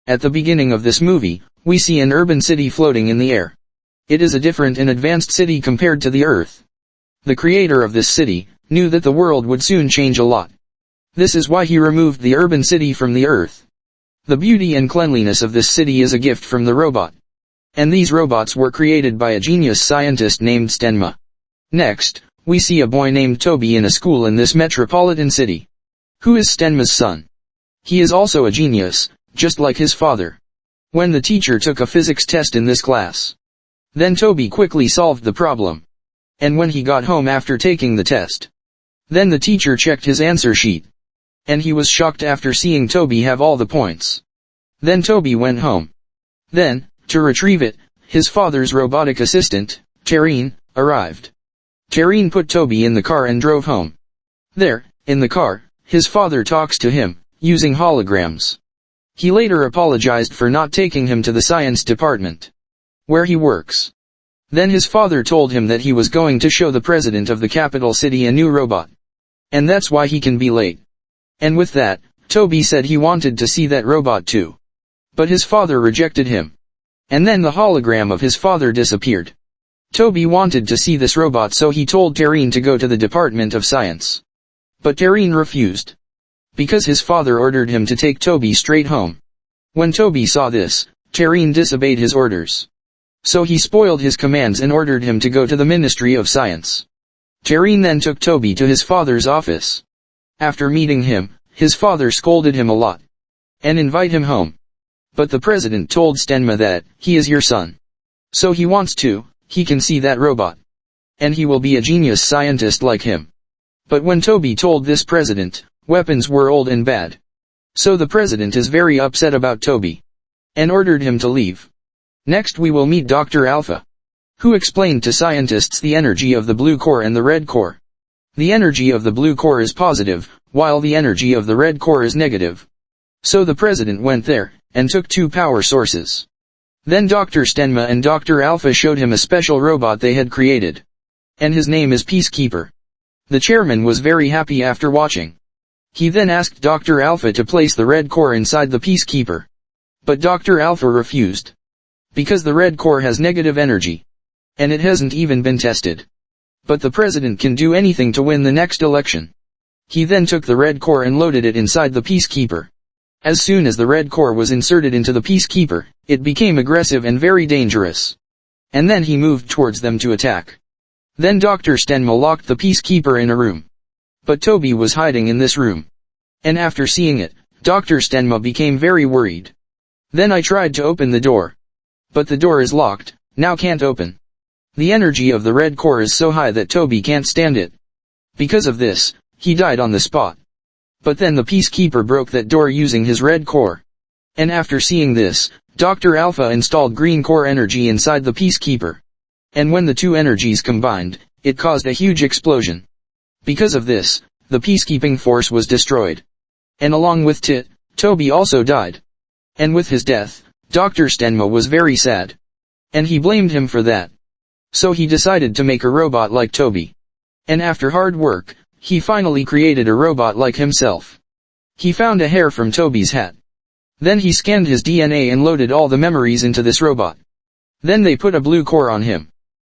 At the beginning of this movie, we see an urban city floating in the air. It is a different and advanced city compared to the Earth. The creator of this city knew that the world would soon change a lot. This is why he removed the urban city from the Earth. The beauty and cleanliness of this city is a gift from the robot. And these robots were created by a genius scientist named Stenma. Next, we see a boy named Toby in a school in this metropolitan city. Who is Stenma's son? He is also a genius, just like his father. When the teacher took a physics test in this class, then Toby quickly solved the problem. And when he got home after taking the test, then the teacher checked his answer sheet. And he was shocked after seeing Toby have all the points. Then Toby went home. Then, to retrieve it, his father's robotic assistant, Tareen, arrived. Tareen put Toby in the car and drove home. There, in the car, his father talks to him, using holograms. He later apologized for not taking him to the science department, where he works. Then his father told him that he was going to show the president of the capital city a new robot. And that's why he can be late. And with that, Toby said he wanted to see that robot too. But his father rejected him. And then the hologram of his father disappeared. Toby wanted to see this robot, so he told Tareen to go to the Department of Science. But Tareen refused, because his father ordered him to take Toby straight home. When Toby saw this, Tareen disobeyed his orders. So he spoiled his commands and ordered him to go to the Ministry of Science. Tareen then took Toby to his father's office. After meeting him, his father scolded him a lot and invite him home. But the president told Stenma that he is your son. So he can see that robot. And he will be a genius scientist like him. But when Toby told this president, weapons were old and bad. So the president is very upset about Toby and ordered him to leave. Next we will meet Dr. Alpha, who explained to scientists the energy of the blue core and the red core. The energy of the blue core is positive, while the energy of the red core is negative. So the president went there and took two power sources. Then Dr. Stenma and Dr. Alpha showed him a special robot they had created. And his name is Peacekeeper. The chairman was very happy after watching. He then asked Dr. Alpha to place the red core inside the Peacekeeper. But Dr. Alpha refused, because the red core has negative energy. And it hasn't even been tested. But the president can do anything to win the next election. He then took the red core and loaded it inside the Peacekeeper. As soon as the red core was inserted into the Peacekeeper, it became aggressive and very dangerous. And then he moved towards them to attack. Then Dr. Stenma locked the Peacekeeper in a room. But Toby was hiding in this room. And after seeing it, Dr. Stenma became very worried. Then I tried to open the door. But the door is locked, now can't open. The energy of the red core is so high that Toby can't stand it. Because of this, he died on the spot. But then the Peacekeeper broke that door using his red core. And after seeing this, Dr. Alpha installed green core energy inside the Peacekeeper. And when the two energies combined, it caused a huge explosion. Because of this, the peacekeeping force was destroyed. And along with Toby also died. And with his death, Dr. Stenma was very sad. And he blamed him for that. So he decided to make a robot like Toby. And after hard work, he finally created a robot like himself. He found a hair from Toby's hat. Then he scanned his DNA and loaded all the memories into this robot. Then they put a blue core on him.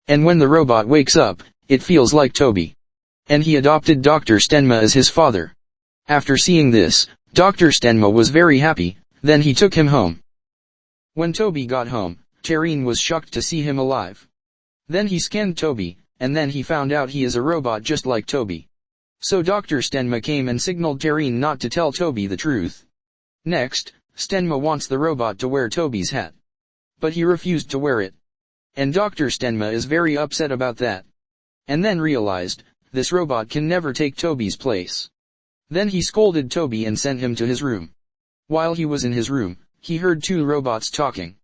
And when the robot wakes up, it feels like Toby. And he adopted Dr. Stenma as his father. After seeing this, Dr. Stenma was very happy, then he took him home. When Toby got home, Tareen was shocked to see him alive. Then he scanned Toby, and then he found out he is a robot just like Toby. So Dr. Stenma came and signaled Tareen not to tell Toby the truth. Next, Stenma wants the robot to wear Toby's hat. But he refused to wear it. And Dr. Stenma is very upset about that. And then realized, this robot can never take Toby's place. Then he scolded Toby and sent him to his room. While he was in his room, he heard two robots talking.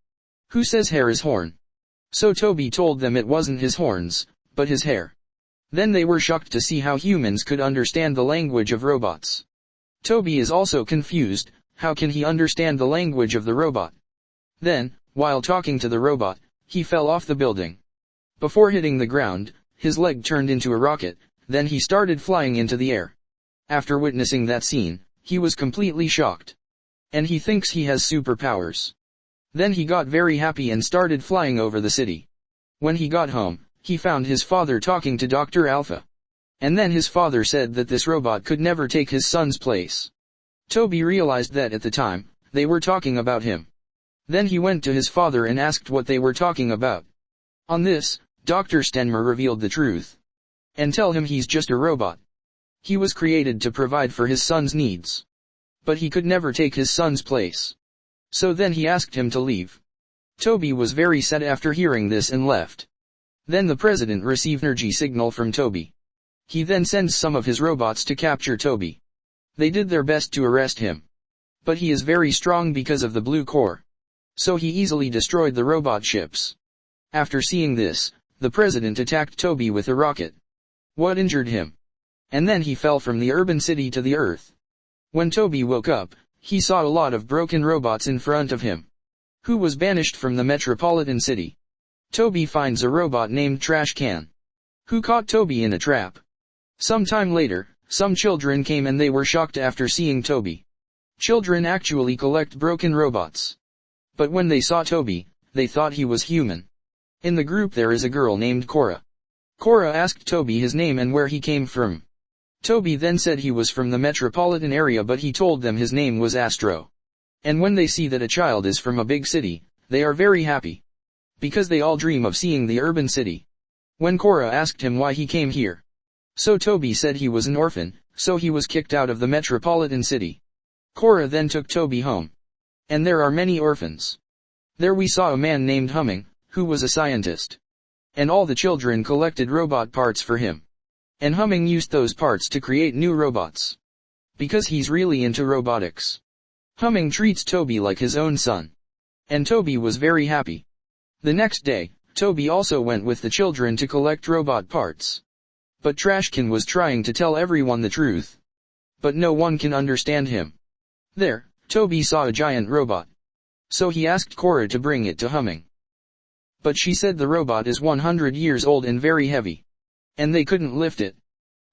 Who says hair is horn? So Toby told them it wasn't his horns, but his hair. Then they were shocked to see how humans could understand the language of robots. Toby is also confused, how can he understand the language of the robot? Then, while talking to the robot, he fell off the building. Before hitting the ground, his leg turned into a rocket, then he started flying into the air. After witnessing that scene, he was completely shocked. and he thinks he has superpowers. Then he got very happy and started flying over the city. When he got home, he found his father talking to Dr. Alpha. And then his father said that this robot could never take his son's place. Toby realized that at the time, they were talking about him. Then he went to his father and asked what they were talking about. On this, Dr. Stenma revealed the truth. And tell him he's just a robot. He was created to provide for his son's needs. But he could never take his son's place. So then he asked him to leave. Toby was very sad after hearing this and left. Then the president received energy signal from Toby. He then sends some of his robots to capture Toby. They did their best to arrest him. But he is very strong because of the blue core. So he easily destroyed the robot ships. After seeing this, the president attacked Toby with a rocket. What injured him? And then he fell from the urban city to the earth. When Toby woke up, he saw a lot of broken robots in front of him. Who was banished from the metropolitan city. Toby finds a robot named Trash Can. Who caught Toby in a trap. Some time later, some children came and they were shocked after seeing Toby. Children actually collect broken robots. But when they saw Toby, they thought he was human. In the group there is a girl named Cora. Cora asked Toby his name and where he came from. Toby then said he was from the metropolitan area, but he told them his name was Astro. And when they see that a child is from a big city, they are very happy. Because they all dream of seeing the urban city. When Cora asked him why he came here. So Toby said he was an orphan, so he was kicked out of the metropolitan city. Cora then took Toby home. And there are many orphans. There we saw a man named Humming, who was a scientist. And all the children collected robot parts for him. And Humming used those parts to create new robots. Because he's really into robotics. Humming treats Toby like his own son. And Toby was very happy. The next day, Toby also went with the children to collect robot parts. But Trashkin was trying to tell everyone the truth. But no one can understand him. There, Toby saw a giant robot. So he asked Cora to bring it to Humming. But she said the robot is 100 years old and very heavy. And they couldn't lift it.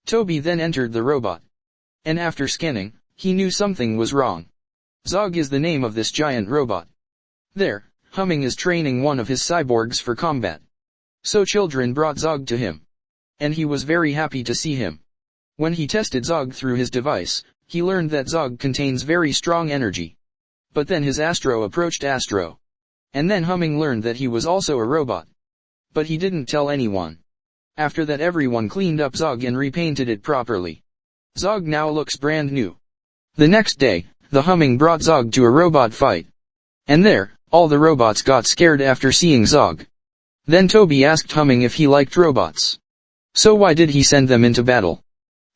Toby then entered the robot. And after scanning, he knew something was wrong. Zog is the name of this giant robot. There, Humming is training one of his cyborgs for combat. So children brought Zog to him. And he was very happy to see him. When he tested Zog through his device, he learned that Zog contains very strong energy. But then his Astro approached Astro. And then Humming learned that he was also a robot. But he didn't tell anyone. After that everyone cleaned up Zog and repainted it properly. Zog now looks brand new. The next day, the Humming brought Zog to a robot fight. And there, all the robots got scared after seeing Zog. Then Toby asked Humming if he liked robots. So why did he send them into battle?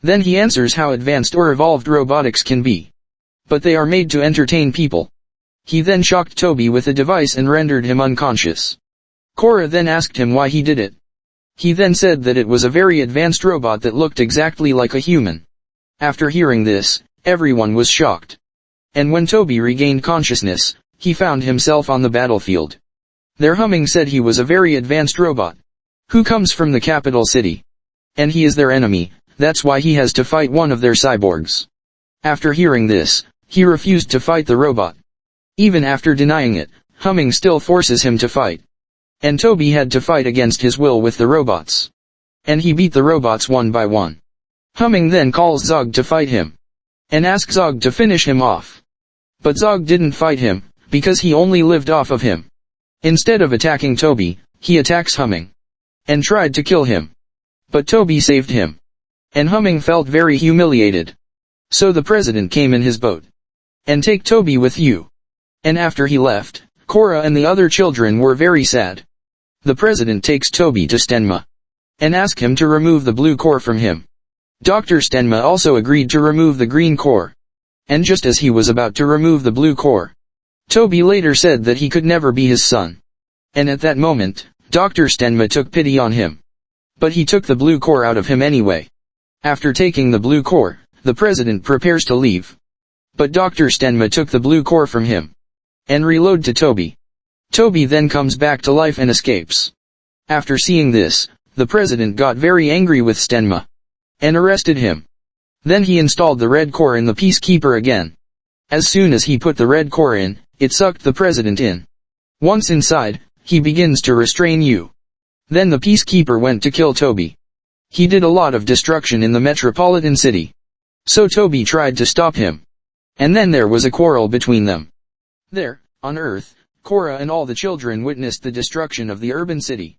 Then he answers how advanced or evolved robotics can be. But they are made to entertain people. He then shocked Toby with a device and rendered him unconscious. Cora then asked him why he did it. He then said that it was a very advanced robot that looked exactly like a human. After hearing this, everyone was shocked. And when Toby regained consciousness, he found himself on the battlefield. There Humming said he was a very advanced robot. Who comes from the capital city. And he is their enemy, that's why he has to fight one of their cyborgs. After hearing this, he refused to fight the robot. Even after denying it, Humming still forces him to fight. And Toby had to fight against his will with the robots. And he beat the robots one by one. Humming then calls Zog to fight him. And asks Zog to finish him off. But Zog didn't fight him, because he only lived off of him. Instead of attacking Toby, he attacks Humming. And tried to kill him. But Toby saved him. And Humming felt very humiliated. So the president came in his boat. And take Toby with you. And after he left, Cora and the other children were very sad. The president takes Toby to Stenma. And asks him to remove the blue core from him. Dr. Stenma also agreed to remove the green core. And just as he was about to remove the blue core, Toby later said that he could never be his son. And at that moment, Dr. Stenma took pity on him. But he took the blue core out of him anyway. After taking the blue core, the president prepares to leave. But Dr. Stenma took the blue core from him. And reload to Toby. Toby then comes back to life and escapes. After seeing this, the president got very angry with Stenma. And arrested him. Then he installed the red core in the Peacekeeper again. As soon as he put the red core in, it sucked the president in. Once inside, he begins to restrain you. Then the peacekeeper went to kill Toby. He did a lot of destruction in the metropolitan city. So Toby tried to stop him. And then there was a quarrel between them. There, on Earth, Cora and all the children witnessed the destruction of the urban city.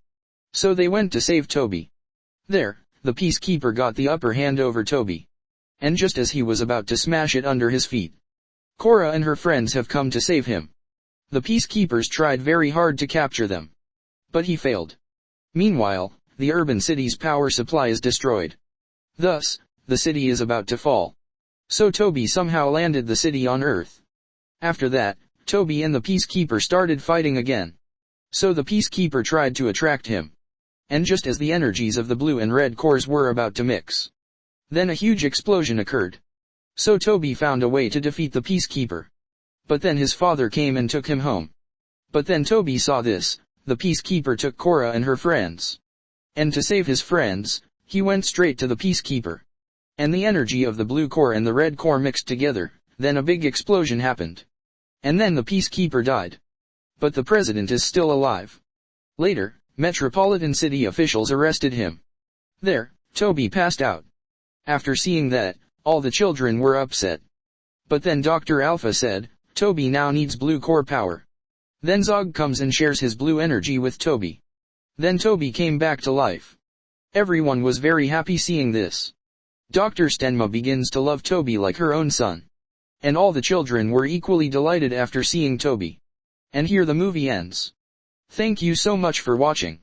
So they went to save Toby. There, the peacekeeper got the upper hand over Toby. And just as he was about to smash it under his feet, Cora and her friends have come to save him. The peacekeepers tried very hard to capture them. But he failed. Meanwhile, the urban city's power supply is destroyed. Thus, the city is about to fall. So Toby somehow landed the city on Earth. After that, Toby and the peacekeeper started fighting again. So the peacekeeper tried to attract him. And just as the energies of the blue and red cores were about to mix, then a huge explosion occurred. So Toby found a way to defeat the peacekeeper. But then his father came and took him home. But then Toby saw this, the peacekeeper took Cora and her friends. And to save his friends, he went straight to the peacekeeper. And the energy of the blue core and the red core mixed together, then a big explosion happened. And then the peacekeeper died. But the president is still alive. Later, metropolitan city officials arrested him. There, Toby passed out. After seeing that, all the children were upset. But then Dr. Alpha said, Toby now needs blue core power. Then Zog comes and shares his blue energy with Toby. Then Toby came back to life. Everyone was very happy seeing this. Dr. Stenma begins to love Toby like her own son. And all the children were equally delighted after seeing Toby. And here the movie ends. Thank you so much for watching.